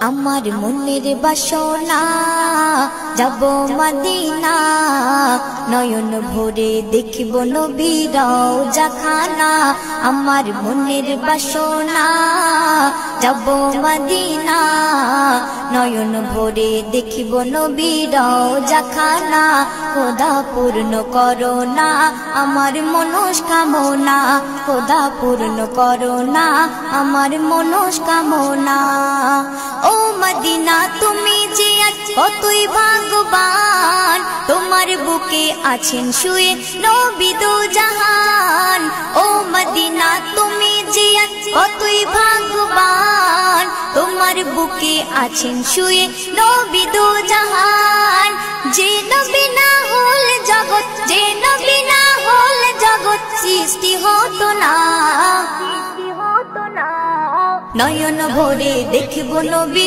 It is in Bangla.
আমার মনের বাসনা যাব মদিনা, নয়ন ভরে দেখিব নবীর রওজা খানা। আমার মনের বাসনা যাব মদিনা, নয়ন ভরে দেখিব নবীর রওজা খানা। খোদা পূর্ণ করো না আমার মনস্কামনা, খোদা পূর্ণ করো না আমার মনস্কামনা। ও মদিনা তুমি যে কতই ভাগ্যবান, তোমার বুকে আছেন শুয়ে নবী দো জাহান। ও মদিনা তুমি যে কতই ভাগ্যবান, তোমার বুকে আছেন শুয়ে নবী দো জাহান। যে নবী না হল জগৎ, যে নবী না হল জগৎ সৃষ্টি হতো না। নয়ন ভরে দেখব নবী